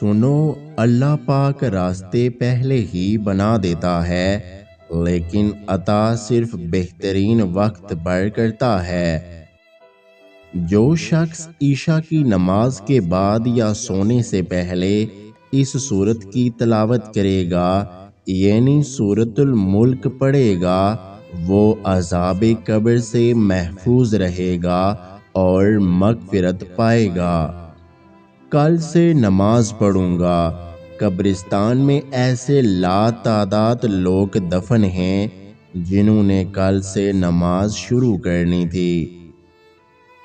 سنو، اللہ پاک راستے پہلے ہی بنا دیتا ہے، لیکن عطا صرف بہترین وقت پر کرتا ہے۔ جو شخص عشاء کی نماز کے بعد یا سونے سے پہلے اس سورت کی تلاوت کرے گا، یعنی سورۃ الملک پڑھے گا، وہ عذاب قبر سے محفوظ رہے گا اور مغفرت پائے گا۔ کل سے نماز پڑھوں گا۔ قبرستان میں ایسے لاتعداد لوگ دفن ہیں جنہوں نے کل سے نماز شروع کرنی تھی۔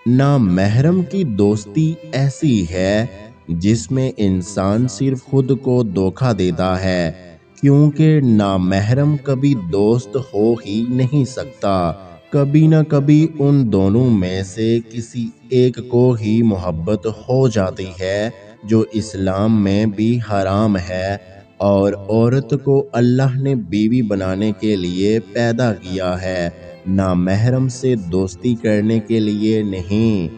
نامحرم کی دوستی ایسی ہے جس میں انسان صرف خود کو دھوکہ دیتا ہے، کیونکہ نامحرم کبھی دوست ہو ہی نہیں سکتا۔ کبھی نہ کبھی ان دونوں میں سے کسی ایک کو ہی محبت ہو جاتی ہے، جو اسلام میں بھی حرام ہے، اور عورت کو اللہ نے بیوی بنانے کے لیے پیدا کیا ہے، نامحرم سے دوستی کرنے کے لیے نہیں۔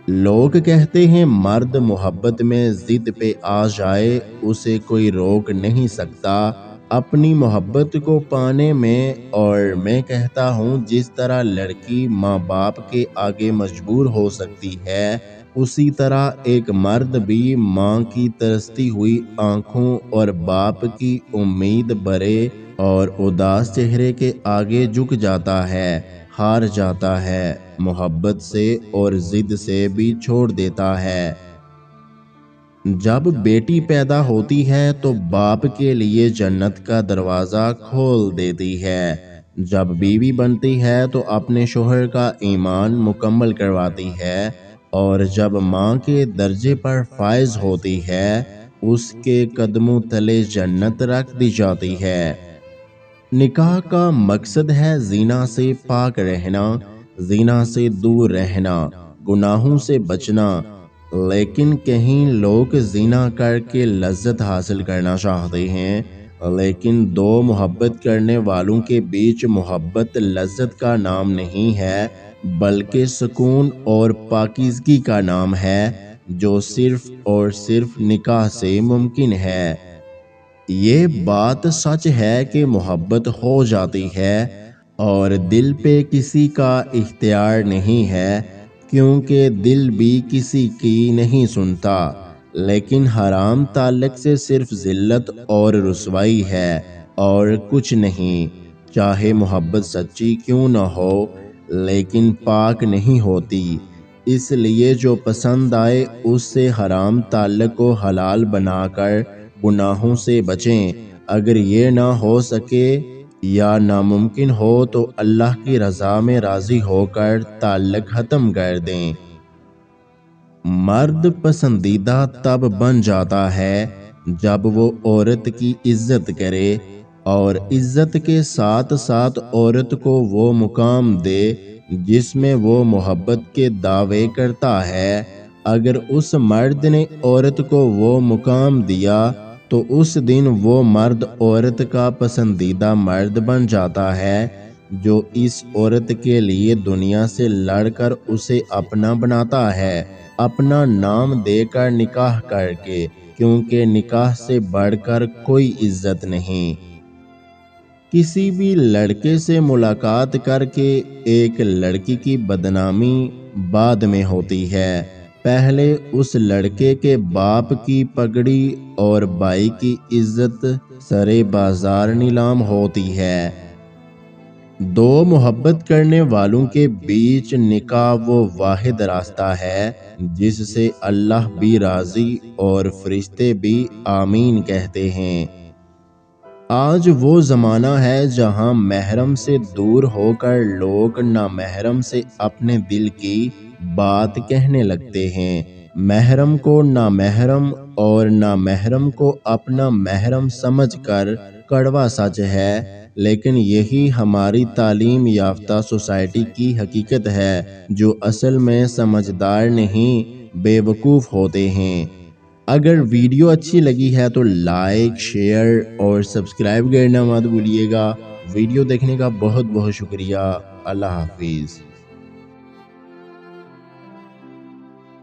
لوگ کہتے ہیں مرد محبت میں ضد پہ آ جائے اسے کوئی روک نہیں سکتا اپنی محبت کو پانے میں، اور میں کہتا ہوں جس طرح لڑکی ماں باپ کے آگے مجبور ہو سکتی ہے، اسی طرح ایک مرد بھی ماں کی ترستی ہوئی آنکھوں اور باپ کی امید بھرے اور اداس چہرے کے آگے جھک جاتا ہے، ہار جاتا ہے، محبت سے اور ضد سے بھی چھوڑ دیتا ہے۔ جب بیٹی پیدا ہوتی ہے تو باپ کے لیے جنت کا دروازہ کھول دیتی ہے، جب بیوی بنتی ہے تو اپنے شوہر کا ایمان مکمل کرواتی ہے، اور جب ماں کے درجے پر فائز ہوتی ہے اس کے قدموں تلے جنت رکھ دی جاتی ہے۔ نکاح کا مقصد ہے زنا سے پاک رہنا، زنا سے دور رہنا، گناہوں سے بچنا، لیکن کہیں لوگ زنا کر کے لذت حاصل کرنا چاہتے ہیں، لیکن دو محبت کرنے والوں کے بیچ محبت لذت کا نام نہیں ہے بلکہ سکون اور پاکیزگی کا نام ہے، جو صرف اور صرف نکاح سے ممکن ہے۔ یہ بات سچ ہے کہ محبت ہو جاتی ہے اور دل پہ کسی کا اختیار نہیں ہے، کیونکہ دل بھی کسی کی نہیں سنتا، لیکن حرام تعلق سے صرف ذلت اور رسوائی ہے اور کچھ نہیں۔ چاہے محبت سچی کیوں نہ ہو لیکن پاک نہیں ہوتی، اس لیے جو پسند آئے اس سے حرام تعلق کو حلال بنا کر گناہوں سے بچیں۔ اگر یہ نہ ہو سکے یا ناممکن ہو تو اللہ کی رضا میں راضی ہو کر تعلق ختم کر دیں۔ مرد پسندیدہ تب بن جاتا ہے جب وہ عورت کی عزت کرے، اور عزت کے ساتھ ساتھ عورت کو وہ مقام دے جس میں وہ محبت کے دعوے کرتا ہے۔ اگر اس مرد نے عورت کو وہ مقام دیا تو اس دن وہ مرد عورت کا پسندیدہ مرد بن جاتا ہے، جو اس عورت کے لیے دنیا سے لڑ کر اسے اپنا بناتا ہے، اپنا نام دے کر نکاح کر کے، کیونکہ نکاح سے بڑھ کر کوئی عزت نہیں۔ کسی بھی لڑکے سے ملاقات کر کے ایک لڑکی کی بدنامی بعد میں ہوتی ہے، پہلے اس لڑکے کے باپ کی پگڑی اور بھائی کی عزت سرے بازار نیلام ہوتی ہے۔ دو محبت کرنے والوں کے بیچ نکاح وہ واحد راستہ ہے جس سے اللہ بھی راضی اور فرشتے بھی آمین کہتے ہیں۔ آج وہ زمانہ ہے جہاں محرم سے دور ہو کر لوگ نامحرم سے اپنے دل کی بات کہنے لگتے ہیں، محرم کو نامحرم اور نامحرم کو اپنا محرم سمجھ کر۔ کڑوا سچ ہے، لیکن یہی ہماری تعلیم یافتہ سوسائٹی کی حقیقت ہے، جو اصل میں سمجھدار نہیں، بے وقوف ہوتے ہیں۔ اگر ویڈیو اچھی لگی ہے تو لائک، شیئر اور سبسکرائب کرنا مت بھولیے گا۔ ویڈیو دیکھنے کا بہت بہت شکریہ۔ اللہ حافظ۔